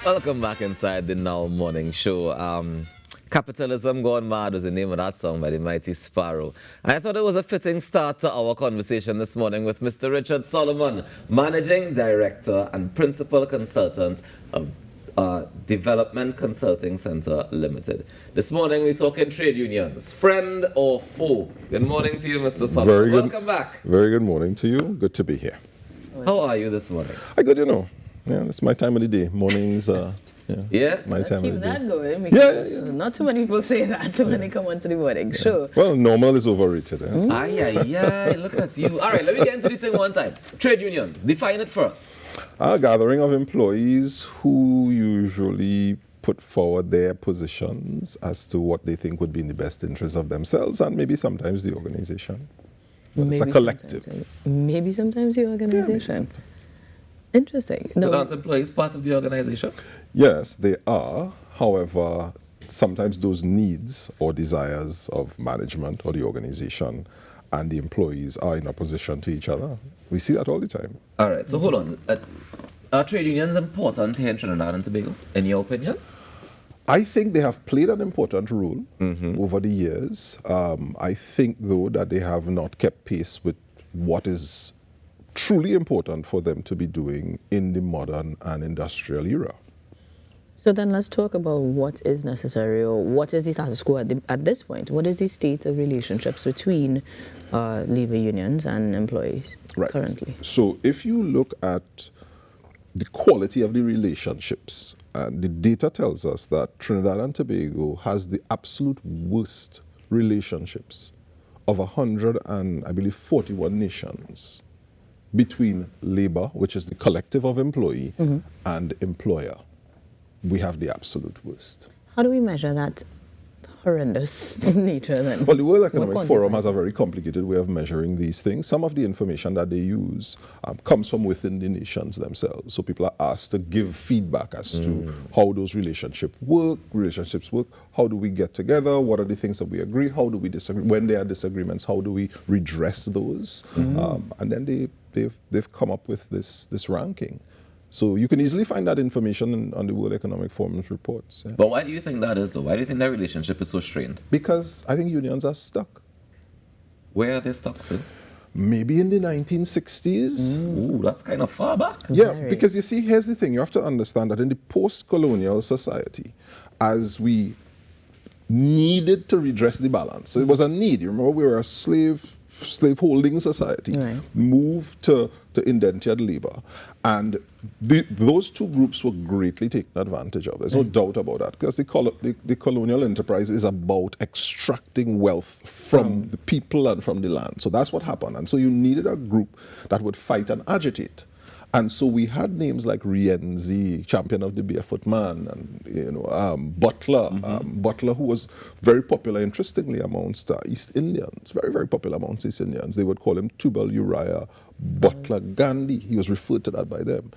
Welcome back inside the Now Morning Show. Capitalism Gone Mad was the name of that song by the Mighty Sparrow. And I thought it was a fitting start to our conversation this morning with Mr. Richard Solomon, Managing Director and Principal Consultant of Development Consulting Center Limited. This morning we're talking trade unions, friend or foe. Good morning to you, Mr. Solomon. Very good. Welcome back. Very good morning to you. Good to be here. How are you this morning? I good, you know. Yeah, it's my time of the day. Mornings, Yeah? my time Keep of the that day. going. Yeah. Not too many people say that when they come onto the morning show. Well, normal is overrated. Yes? Ay, ay, ay, look at you. All right, let me get into the thing one time. Trade unions, define it for us. A gathering of employees who usually put forward their positions as to what they think would be in the best interest of themselves and maybe sometimes the organization. But it's a collective. Maybe sometimes the Yeah, maybe organization. sometimes. Interesting. No, But aren't employees part of the organization? Yes, they are. However, sometimes those needs or desires of management or the organization and the employees are in opposition to each other. We see that all the time. All right, so hold on. Are trade unions important here in Trinidad and Tobago, in your opinion? I think they have played an important role over the years. I think, though, that they have not kept pace with what is truly important for them to be doing in the modern and industrial era. So then let's talk about what is necessary or what is the status quo at this point. What is the state of relationships between labor unions and employees currently? So if you look at the quality of the relationships, and the data tells us that Trinidad and Tobago has the absolute worst relationships of 141 nations between labor, which is the collective of employee, and employer. We have the absolute worst. How do we measure that horrendous nature then? Well, the World What Economic Forum quantifies has a very complicated way of measuring these things. Some of the information that they use comes from within the nations themselves. So people are asked to give feedback as to how those relationships work, how do we get together, what are the things that we agree, how do we disagree, when there are disagreements, how do we redress those? And then they've come up with this ranking. So you can easily find that information on the World Economic Forum's reports. Yeah. But why do you think that is, though? Why do you think that relationship is so strained? Because I think unions are stuck. Where are they stuck, sir? Maybe in the 1960s. Ooh, that's kind of far back. Yeah, Very. because you see, here's the thing. You have to understand that in the post-colonial society, as we needed to redress the balance, so it was a need. You remember, we were a slave-holding society, moved to indentured labor. And those two groups were greatly taken advantage of. There's no doubt about that, because the colonial enterprise is about extracting wealth from the people and from the land. So that's what happened. And so you needed a group that would fight and agitate. And so we had names like Rienzi, champion of the barefoot man, and Butler, Butler, who was very popular, interestingly, amongst East Indians, very, very popular amongst East Indians. They would call him Tubal Uriah Butler Gandhi. He was referred to that by them.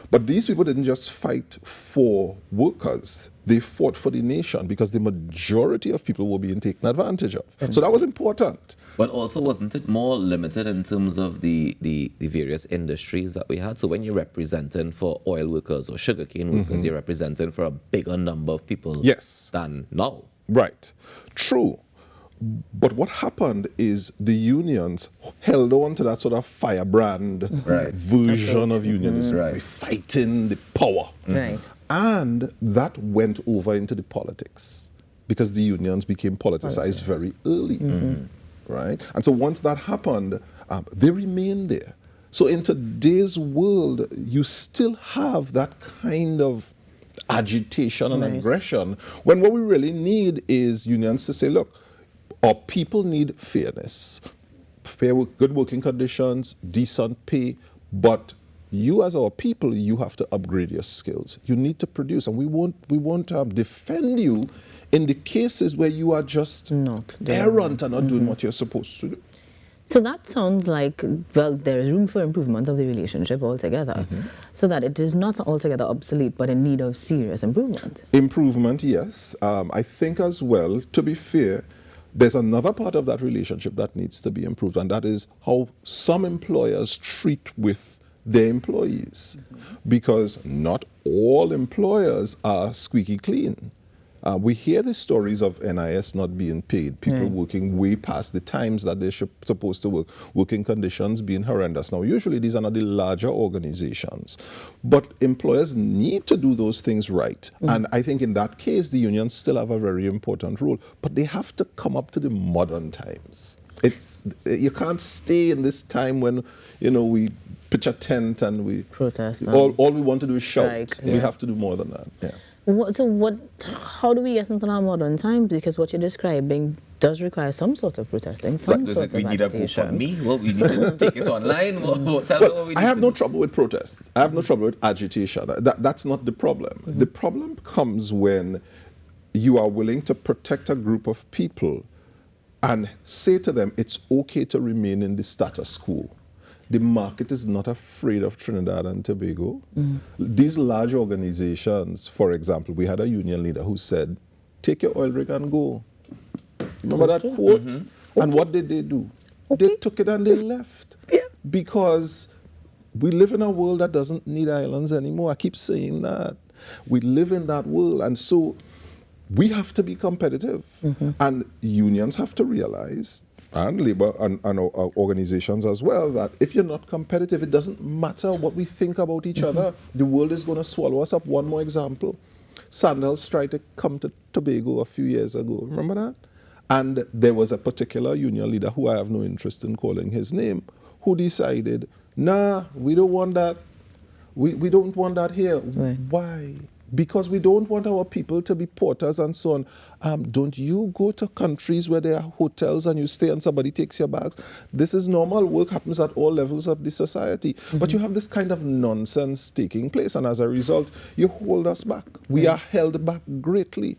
But these people didn't just fight for workers. They fought for the nation because the majority of people were being taken advantage of. So that was important. But also, wasn't it more limited in terms of the various industries that we had? So when you're representing for oil workers or sugarcane workers, you're representing for a bigger number of people than now. Right. True. But what happened is the unions held on to that sort of firebrand version of unionism. We're fighting the power. Right. And that went over into the politics because the unions became politicized very early. Right? And so once that happened, they remained there. So in today's world, you still have that kind of agitation and aggression, when what we really need is unions to say, look, our people need fairness, good working conditions, decent pay, but you as our people, you have to upgrade your skills. You need to produce, and we won't defend you in the cases where you are just errant and not doing what you're supposed to do. So that sounds like, well, there is room for improvement of the relationship altogether, so that it is not altogether obsolete, but in need of serious improvement. Improvement, yes. I think as well, to be fair, there's another part of that relationship that needs to be improved, and that is how some employers treat with their employees, because not all employers are squeaky clean. We hear the stories of NIS not being paid, people working way past the times that they're supposed to work, working conditions being horrendous. Now, usually these are not the larger organizations, but employers need to do those things right. And I think in that case, the unions still have a very important role, but they have to come up to the modern times. You can't stay in this time when, we pitch a tent and we protest. All we want to do is shout. Right, We have to do more than that. Yeah. How do we get into our modern times? Because what you're describing does require some sort of protesting, some sort of we need a agitation. GoFundMe? Well, we need to take it online? Tell me what we need I have to no do. trouble with protests. I have no trouble with agitation. That's not the problem. The problem comes when you are willing to protect a group of people and say to them, it's okay to remain in the status quo. The market is not afraid of Trinidad and Tobago. These large organizations, for example, we had a union leader who said, take your oil rig and go. Remember that quote? And what did they do? They took it and they left. Because we live in a world that doesn't need islands anymore. I keep saying that. We live in that world. And so we have to be competitive. And unions have to realize, and labor and our organizations as well, that if you're not competitive, it doesn't matter what we think about each other. The world is going to swallow us up. One more example. Sandals tried to come to Tobago a few years ago. Remember that? And there was a particular union leader, who I have no interest in calling his name, who decided, nah, we don't want that. We don't want that here. Right. Why? Because we don't want our people to be porters and so on. Don't you go to countries where there are hotels and you stay and somebody takes your bags? This is normal. Work happens at all levels of the society. But you have this kind of nonsense taking place, and as a result, you hold us back. We are held back greatly.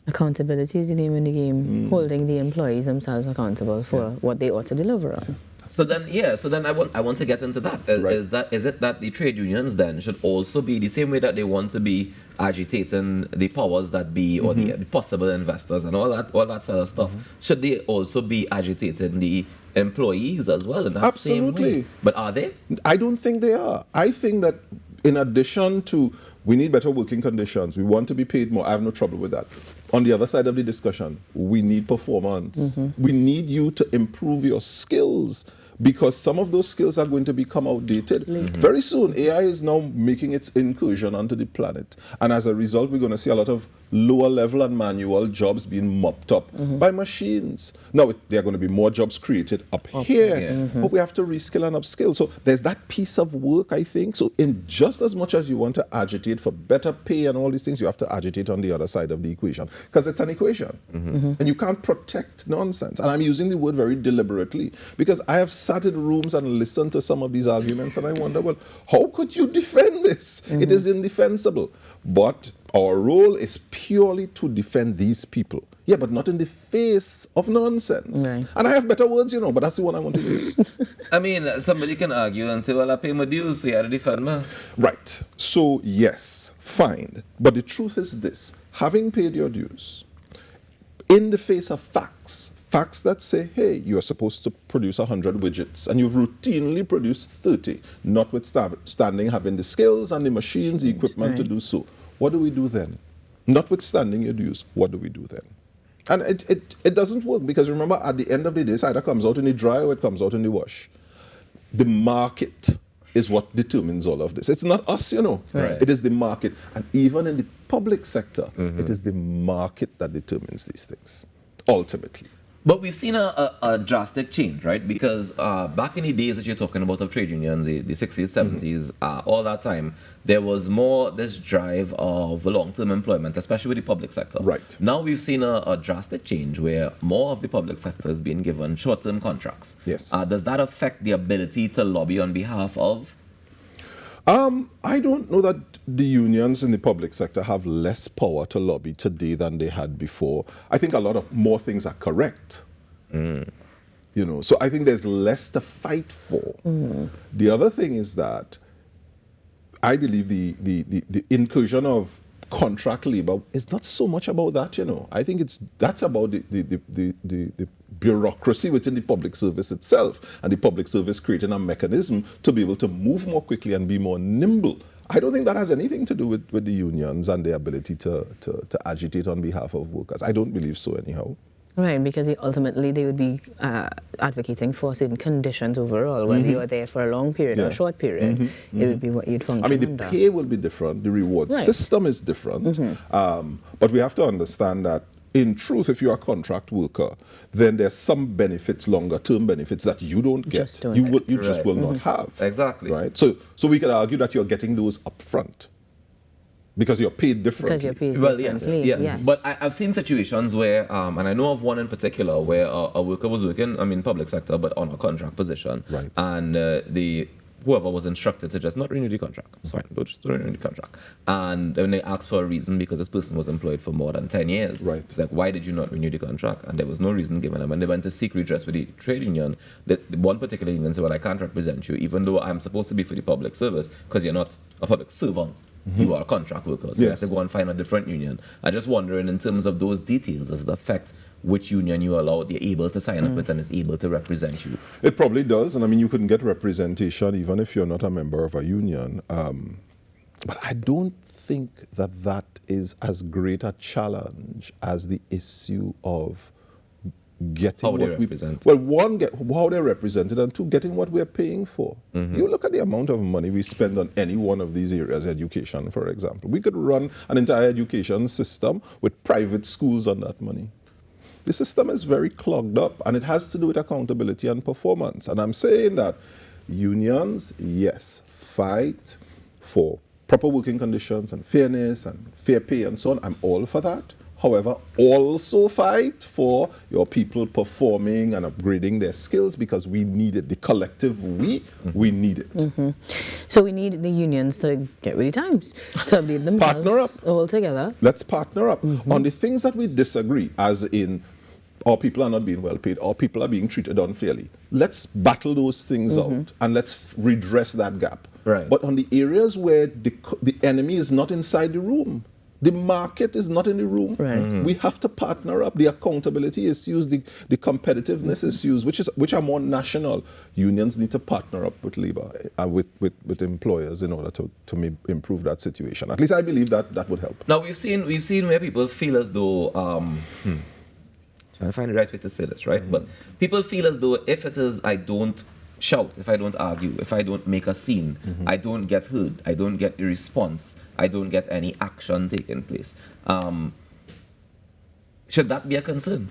Accountability is the name of the game, holding the employees themselves accountable for what they ought to deliver on. So then I want to get into that. Is it that the trade unions then should also be the same way that they want to be agitating the powers that be, or the possible investors and all that sort of stuff? Should they also be agitating the employees as well in that same way? But are they? I don't think they are. I think that in addition to, we need better working conditions, we want to be paid more, I have no trouble with that. On the other side of the discussion, we need performance. We need you to improve your skills, because some of those skills are going to become outdated. Very soon, AI is now making its incursion onto the planet. And as a result, we're going to see a lot of lower level and manual jobs being mopped up by machines. Now, there are going to be more jobs created up here, but we have to reskill and upskill. So there's that piece of work, I think. So in just as much as you want to agitate for better pay and all these things, you have to agitate on the other side of the equation, because it's an equation. And you can't protect nonsense. And I'm using the word very deliberately, because I have sat in rooms and listened to some of these arguments, and I wonder, well, how could you defend this? It is indefensible. But our role is purely to defend these people. Yeah, but not in the face of nonsense. Right. And I have better words, but that's the one I want to use. I mean, somebody can argue and say, well, I pay my dues, so you have to defend me. Right. So, yes, fine. But the truth is this. Having paid your dues, in the face of facts that say, hey, you're supposed to produce 100 widgets, and you've routinely produced 30, notwithstanding having the skills and the machines, the equipment to do so. What do we do then? Notwithstanding your dues, what do we do then? And it doesn't work, because remember, at the end of the day, it either comes out in the dry or it comes out in the wash. The market is what determines all of this. It's not us, Right. It is the market. And even in the public sector, it is the market that determines these things, ultimately. But we've seen a drastic change, right? Because back in the days that you're talking about of trade unions, the 60s, 70s, all that time, there was more this drive of long-term employment, especially with the public sector. Right. Now we've seen a drastic change where more of the public sector is being given short-term contracts. Yes. Does that affect the ability to lobby on behalf of? I don't know that the unions in the public sector have less power to lobby today than they had before. I think a lot of more things are correct. So I think there's less to fight for. The other thing is that I believe the incursion of contract labor is not so much about that, you know. I think that's about the bureaucracy within the public service itself, and the public service creating a mechanism to be able to move more quickly and be more nimble. I don't think that has anything to do with the unions and their ability to agitate on behalf of workers. I don't believe so anyhow. Right, because ultimately they would be advocating for certain conditions overall, whether you are there for a long period or a short period, it would be what you'd function I mean, the under. pay will be different, the reward system is different, but we have to understand that in truth, if you're a contract worker, then there's some benefits, longer-term benefits that you don't get. You just will not have. Exactly. Right. So we could argue that you're getting those upfront because you're paid differently. Because you're paid Well, differently. yes. But I've seen situations where, and I know of one in particular, where a worker was working, public sector, but on a contract position. Right. And whoever was instructed to just not renew the contract. It's fine, don't renew the contract. And when they asked for a reason, because this person was employed for more than 10 years, right. It's like, why did you not renew the contract? And there was no reason given them. And they went to seek redress with the trade union. One particular union said, well, I can't represent you, even though I'm supposed to be for the public service, because you're not a public servant. You are a contract worker, so you have to go and find a different union. I'm just wondering, in terms of those details, does it affect which union you're able to sign up with and is able to represent you? It probably does, and you couldn't get representation even if you're not a member of a union. But I don't think that is as great a challenge as the issue of getting how they represent. Well, one, how they're represented, and two, getting what we're paying for. You look at the amount of money we spend on any one of these areas, education, for example. We could run an entire education system with private schools on that money. The system is very clogged up, and it has to do with accountability and performance. And I'm saying that unions, yes, fight for proper working conditions and fairness and fair pay and so on. I'm all for that. However, also fight for your people performing and upgrading their skills, because we need it. The collective we need it. So we need the unions to get with the times, to update themselves. Partner up. All together. Let's partner up on the things that we disagree, as in our people are not being well paid, our people are being treated unfairly. Let's battle those things out and let's redress that gap. Right. But on the areas where the enemy is not inside the room, the market is not in the room. Right. We have to partner up. The accountability issues, the competitiveness issues, which are more national. Unions need to partner up with labor, with employers in order to improve that situation. At least I believe that would help. Now we've seen where people feel as though trying to find the right way to say this, right? But people feel as though if it is I don't shout, if I don't argue, if I don't make a scene, I don't get heard, I don't get a response, I don't get any action taking place. Should that be a concern?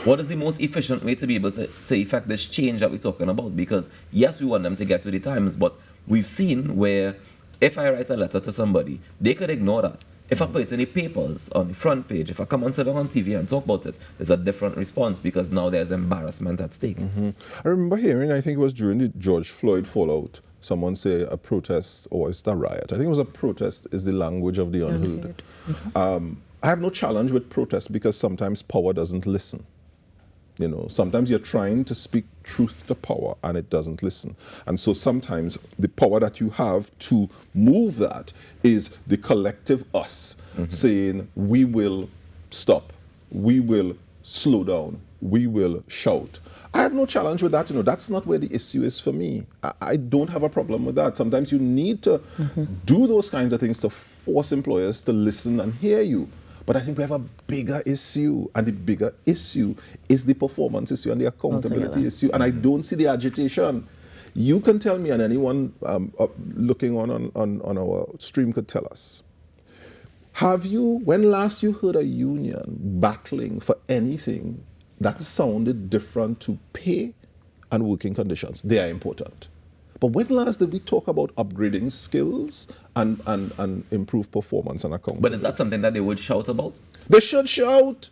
What is the most efficient way to be able to effect this change that we're talking about? Because yes, we want them to get with the times, but we've seen where if I write a letter to somebody, they could ignore that. If I put it in the papers, on the front page, if I come and sit down on TV and talk about it, there's a different response, because now there's embarrassment at stake. I remember hearing, I think it was during the George Floyd fallout, someone say a protest, or is it a riot? I think it was a protest is the language of the unheard. I have no challenge with protest, because sometimes power doesn't listen. You know, sometimes you're trying to speak truth to power and it doesn't listen. And so sometimes the power that you have to move that is the collective us saying, we will stop, we will slow down, we will shout. I have no challenge with that. You know, that's not where the issue is for me. I don't have a problem with that. Sometimes you need to do those kinds of things to force employers to listen and hear you. But I think we have a bigger issue, and the bigger issue is the performance issue and the accountability issue, and I don't see the agitation. You can tell me, and anyone looking on our stream could tell us, when last you heard a union battling for anything that sounded different to pay and working conditions? They are important. But when last did we talk about upgrading skills and improve performance and accountability? But is that something that they would shout about? They should shout,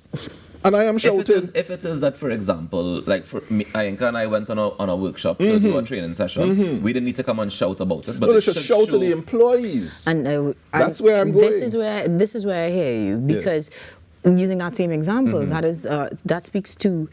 and I am shouting. If it is that, for example, like for me, Ayanka and I went on a workshop to do a training session, we didn't need to come and shout about it. But no, they should shout to the employees. And that's where I'm going. This is where I hear you, because using that same example, that speaks to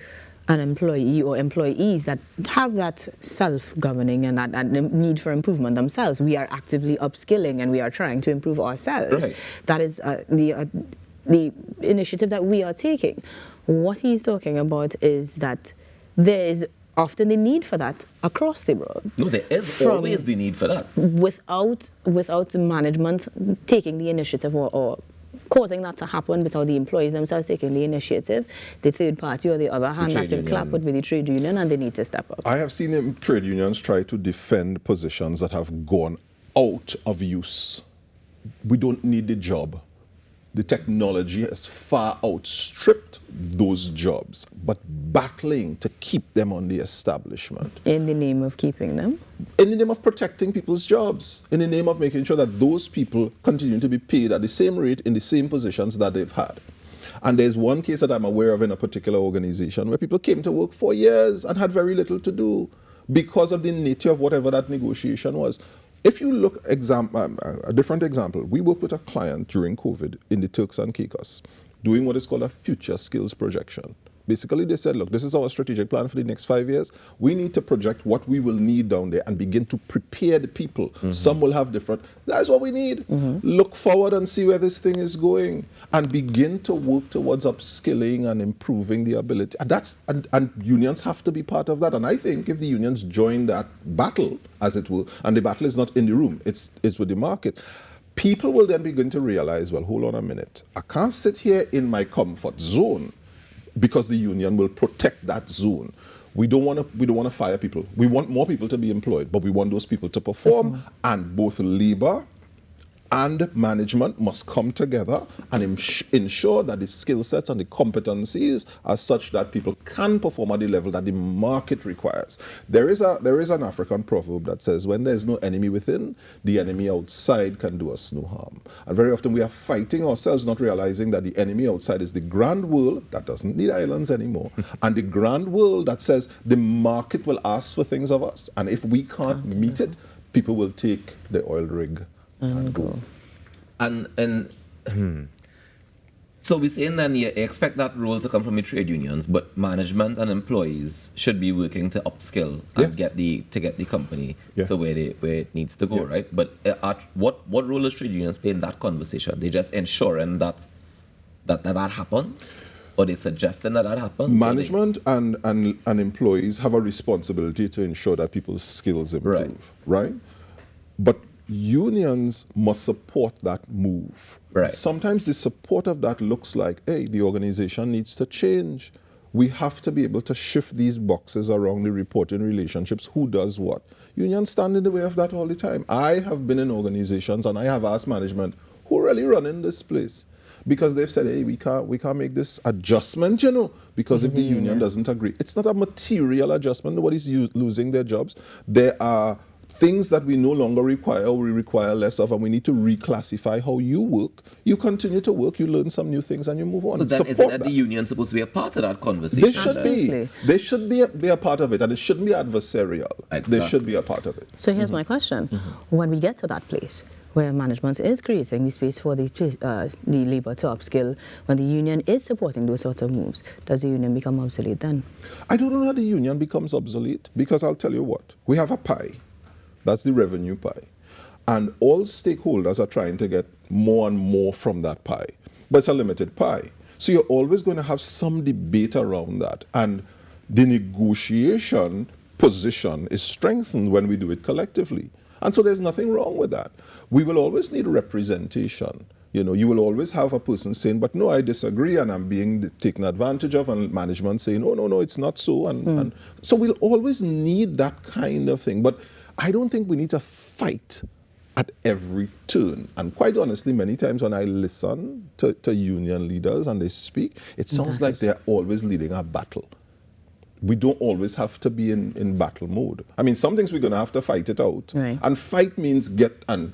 an employee or employees that have that self-governing and that need for improvement themselves, we are actively upskilling and we are trying to improve ourselves. Right. That is the initiative that we are taking. What he's talking about is that there is often the need for that across the world. No, there is always the need for that. Without the management taking the initiative or causing that to happen, without the employees themselves taking the initiative, the third party or the other hand that can clap would be the trade union, and they need to step up. I have seen trade unions try to defend positions that have gone out of use. We don't need the job. The technology has far outstripped those jobs, but battling to keep them on the establishment. In the name of keeping them? In the name of protecting people's jobs, in the name of making sure that those people continue to be paid at the same rate in the same positions that they've had. And there's one case that I'm aware of in a particular organization where people came to work for years and had very little to do because of the nature of whatever that negotiation was. If you look, a different example, we worked with a client during COVID in the Turks and Caicos, doing what is called a future skills projection. Basically, they said, look, this is our strategic plan for the next 5 years. We need to project what we will need down there and begin to prepare the people. Some will have different, that's what we need. Look forward and see where this thing is going and begin to work towards upskilling and improving the ability. And unions have to be part of that. And I think if the unions join that battle, as it will, and the battle is not in the room, it's with the market, people will then begin to realize, well, hold on a minute. I can't sit here in my comfort zone because the union will protect that zone. We don't want to fire people. We want more people to be employed, but we want those people to perform. And both labor and management must come together and ensure that the skill sets and the competencies are such that people can perform at the level that the market requires. There is an African proverb that says, when there's no enemy within, the enemy outside can do us no harm. And very often we are fighting ourselves, not realizing that the enemy outside is the grand world that doesn't need islands anymore, and the grand world that says the market will ask for things of us, and if we can't meet it, people will take the oil rig and go. And so we're saying then you expect that role to come from the trade unions, but management and employees should be working to upskill and get the company to where it needs to go, right? But what role does trade unions play in that conversation? They just ensuring that happens, or they suggesting that happens? Management and employees have a responsibility to ensure that people's skills improve, right? But unions must support that move. Right. Sometimes the support of that looks like, hey, the organization needs to change. We have to be able to shift these boxes around the reporting relationships. Who does what? Unions stand in the way of that all the time. I have been in organizations and I have asked management, who really running this place? Because they've said, hey, we can't make this adjustment, because if the union doesn't agree. It's not a material adjustment. Nobody's losing their jobs. There are things that we no longer require or we require less of, and we need to reclassify how you work. You continue to work, you learn some new things, and you move on. So then isn't that the union supposed to be a part of that conversation? They should be. They should be a part of it, and it shouldn't be adversarial. Exactly. They should be a part of it. So here's my question. When we get to that place where management is creating the space for the labor to upskill, when the union is supporting those sorts of moves, does the union become obsolete then? I don't know how the union becomes obsolete, because I'll tell you what. We have a pie. That's the revenue pie. And all stakeholders are trying to get more and more from that pie. But it's a limited pie. So you're always going to have some debate around that. And the negotiation position is strengthened when we do it collectively. And so there's nothing wrong with that. We will always need representation. You will always have a person saying, but no, I disagree and I'm being taken advantage of, and management saying, oh, no, it's not so. And so we'll always need that kind of thing. But I don't think we need to fight at every turn. And quite honestly, many times when I listen to union leaders and they speak, it sounds like they're always leading a battle. We don't always have to be in battle mode. I mean, some things we're going to have to fight it out. Right. And fight means get and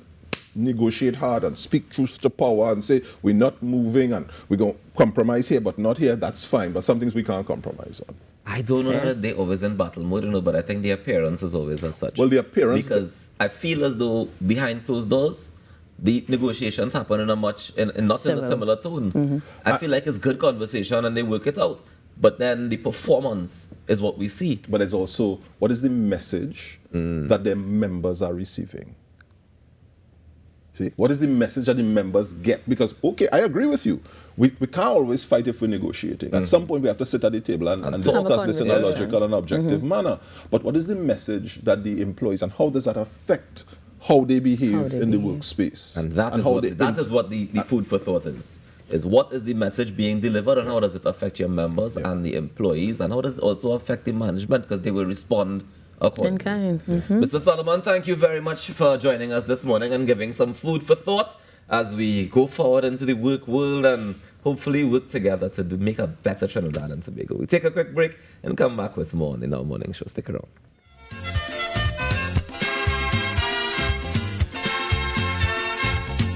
negotiate hard and speak truth to power and say, we're not moving and we're going to compromise here, but not here. That's fine. But some things we can't compromise on. I don't know that they're always in battle mode, but I think the appearance is always as such. Well, the appearance... Because I feel as though behind closed doors, the negotiations happen in a similar tone. I feel like it's good conversation and they work it out. but then the performance is what we see. But it's also, what is the message that their members are receiving? See, what is the message that the members get? Because, okay, I agree with you. We can't always fight if we're negotiating. At some point, we have to sit at the table and discuss this in a logical and objective manner. But what is the message that the employees, and how does that affect how they behave in the workspace? And that is what the food for thought is what is the message being delivered, and how does it affect your members and the employees, and how does it also affect the management, because they will respond accordingly. Mr. Solomon, thank you very much for joining us this morning and giving some food for thought as we go forward into the work world and hopefully work together to make a better Trinidad and Tobago. We take a quick break and come back with more on the Now Morning Show. Stick around.